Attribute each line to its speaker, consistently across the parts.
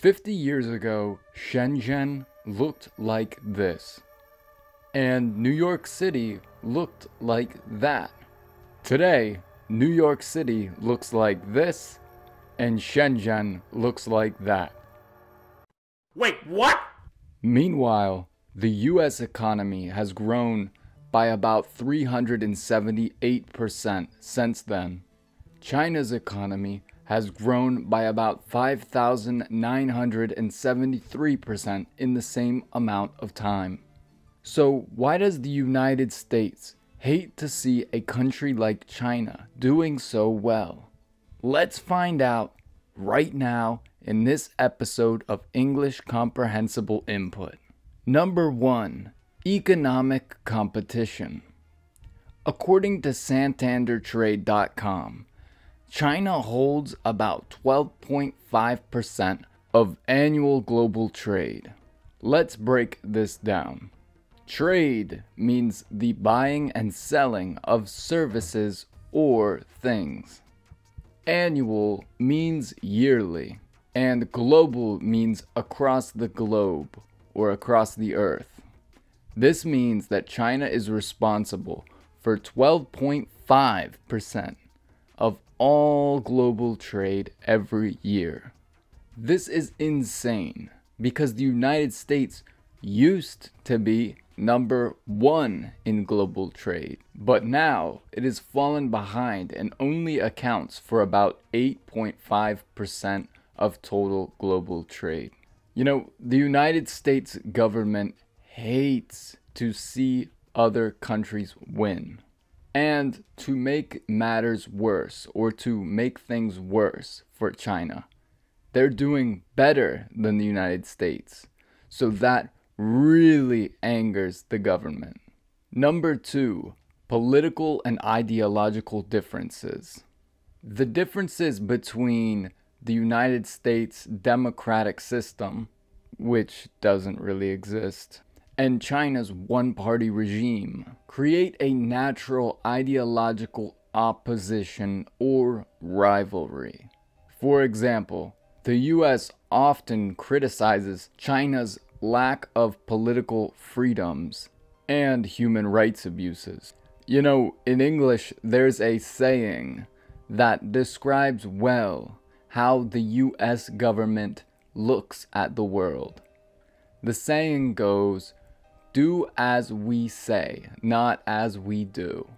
Speaker 1: 50 years ago, Shenzhen looked like this, and New York City looked like that. Today, New York City looks like this, and Shenzhen looks like that.
Speaker 2: Wait, what?
Speaker 1: Meanwhile, the US economy has grown by about 378% since then. China's economy has grown by about 5,973% in the same amount of time. So why does the United States hate to see a country like China doing so well? Let's find out right now in this episode of English Comprehensible Input. Number 1. Economic competition. According to SantanderTrade.com, China holds about 12.5% of annual global trade. Let's break this down. Trade means the buying and selling of services or things. Annual means yearly, and global means across the globe or across the earth. This means that China is responsible for 12.5% of all global trade every year. This is insane because the United States used to be number 1 in global trade, but now it has fallen behind and only accounts for about 8.5% of total global trade. You know, the United States government hates to see other countries win. And to make matters worse, or to make things worse for China, they're doing better than the United States. So that really angers the government. Number 2, political and ideological differences. The differences between the United States democratic system, which doesn't really exist, and China's one-party regime create a natural ideological opposition or rivalry. For example, the US often criticizes China's lack of political freedoms and human rights abuses. You know, in English, there's a saying that describes well how the US government looks at the world. The saying goes, "Do as we say, not as we do."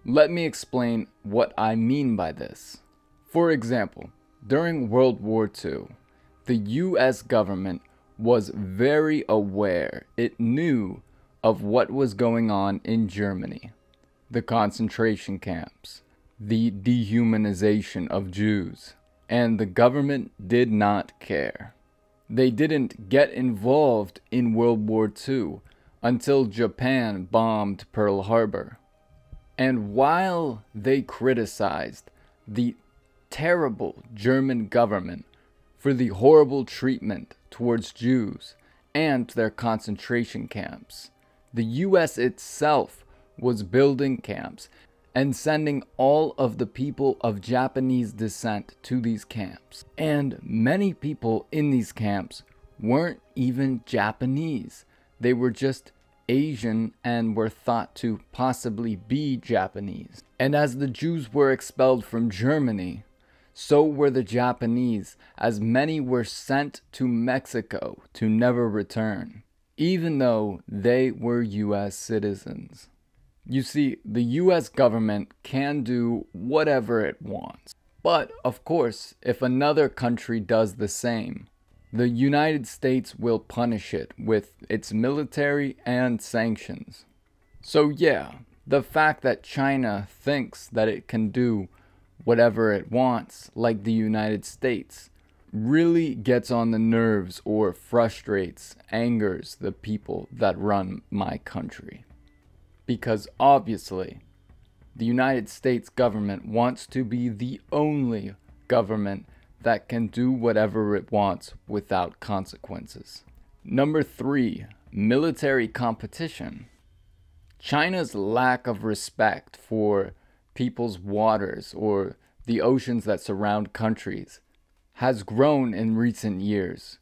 Speaker 1: Let me explain what I mean by this. For example, during World War II, the US government was very aware. It knew of what was going on in Germany, the concentration camps, the dehumanization of Jews, and the government did not care. They didn't get involved in World War II until Japan bombed Pearl Harbor. And while they criticized the terrible German government for the horrible treatment towards Jews and their concentration camps, the US itself was building camps and sending all of the people of Japanese descent to these camps. And many people in these camps weren't even Japanese. They were just Asian and were thought to possibly be Japanese. And as the Jews were expelled from Germany, so were the Japanese, as many were sent to Mexico to never return, even though they were US citizens. You see, the US government can do whatever it wants. But, of course, if another country does the same, the United States will punish it with its military and sanctions. So yeah, the fact that China thinks that it can do whatever it wants, like the United States, really gets on the nerves or frustrates, angers the people that run my country. Because obviously, the United States government wants to be the only government that can do whatever it wants without consequences. Number 3, military competition. China's lack of respect for people's waters or the oceans that surround countries has grown in recent years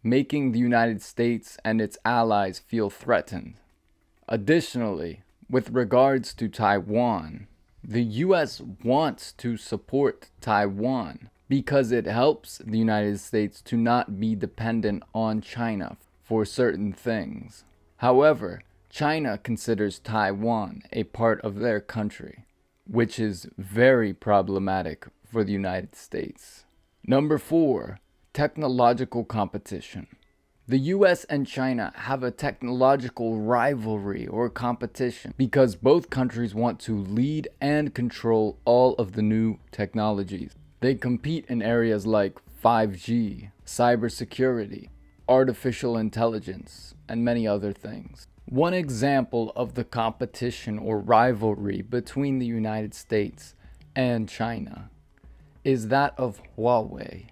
Speaker 1: making the United States and its allies feel threatened. Additionally, with regards to Taiwan, the US wants to support Taiwan because it helps the United States to not be dependent on China for certain things. However, China considers Taiwan a part of their country, which is very problematic for the United States. Number 4, technological competition. The US and China have a technological rivalry or competition because both countries want to lead and control all of the new technologies. They compete in areas like 5G, cybersecurity, artificial intelligence, and many other things. One example of the competition or rivalry between the United States and China is that of Huawei.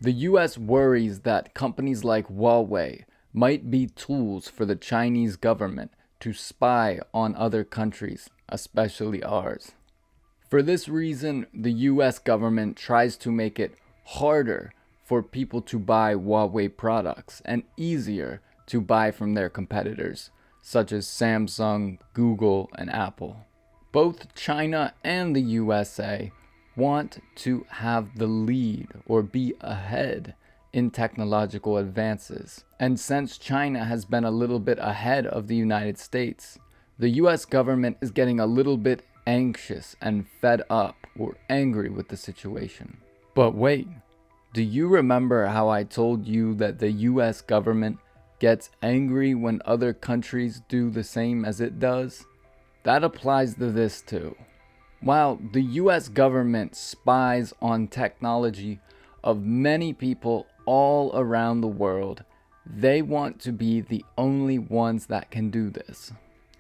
Speaker 1: The US worries that companies like Huawei might be tools for the Chinese government to spy on other countries, especially ours. For this reason, the US government tries to make it harder for people to buy Huawei products and easier to buy from their competitors, such as Samsung, Google, and Apple. Both China and the USA want to have the lead or be ahead in technological advances. And since China has been a little bit ahead of the United States, the US government is getting a little bit anxious and fed up or angry with the situation. But wait, do you remember how I told you that the US government gets angry when other countries do the same as it does? That applies to this too. While the US government spies on technology of many people all around the world, they want to be the only ones that can do this.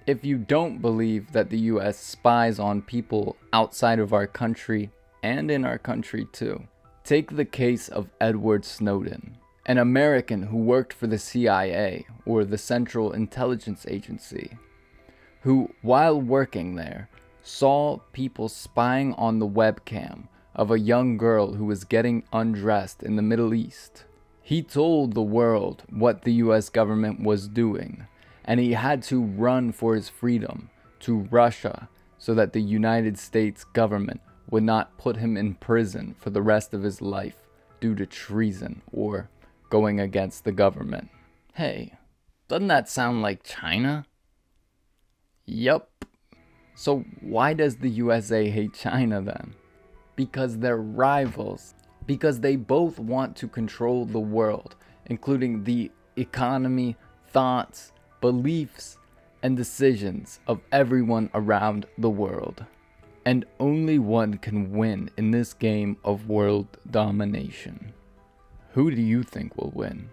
Speaker 1: If you don't believe that the US spies on people outside of our country and in our country too, take the case of Edward Snowden, an American who worked for the CIA or the Central Intelligence Agency, who while working there saw people spying on the webcam of a young girl who was getting undressed in the Middle East. He told the world what the US government was doing, and he had to run for his freedom to Russia so that the United States government would not put him in prison for the rest of his life due to treason or going against the government. Hey, doesn't that sound like China? Yup. So why does the USA hate China then? Because they're rivals. Because they both want to control the world, including the economy, thoughts, beliefs, and decisions of everyone around the world. And only one can win in this game of world domination. Who do you think will win?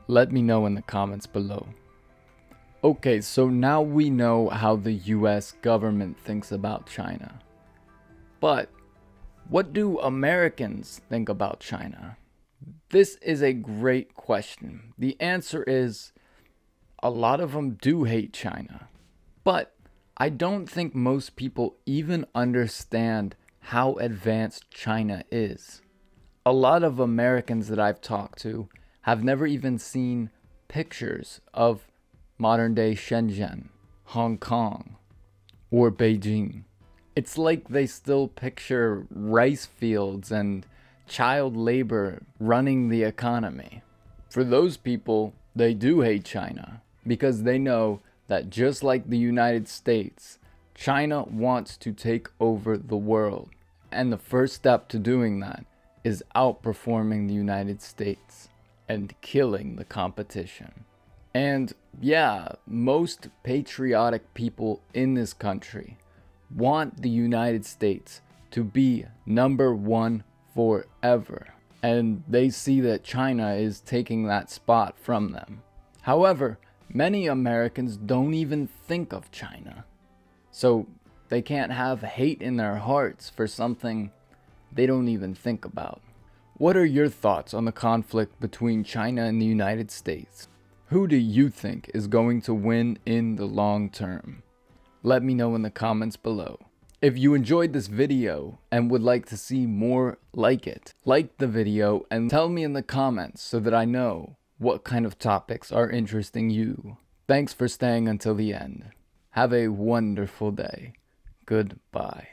Speaker 1: Let me know in the comments below. Okay, so now we know how the US government thinks about China. But what do Americans think about China? This is a great question. The answer is a lot of them do hate China. But I don't think most people even understand how advanced China is. A lot of Americans that I've talked to have never even seen pictures of modern-day Shenzhen, Hong Kong, or Beijing. It's like they still picture rice fields and child labor running the economy. For those people, they do hate China because they know that just like the United States, China wants to take over the world. And the first step to doing that is outperforming the United States and killing the competition. And yeah, most patriotic people in this country want the United States to be number one forever. And they see that China is taking that spot from them. However, many Americans don't even think of China. So they can't have hate in their hearts for something they don't even think about. What are your thoughts on the conflict between China and the United States? Who do you think is going to win in the long term? Let me know in the comments below. If you enjoyed this video and would like to see more like it, like the video and tell me in the comments so that I know What kind of topics are interesting you? Thanks for staying until the end. Have a wonderful day. Goodbye.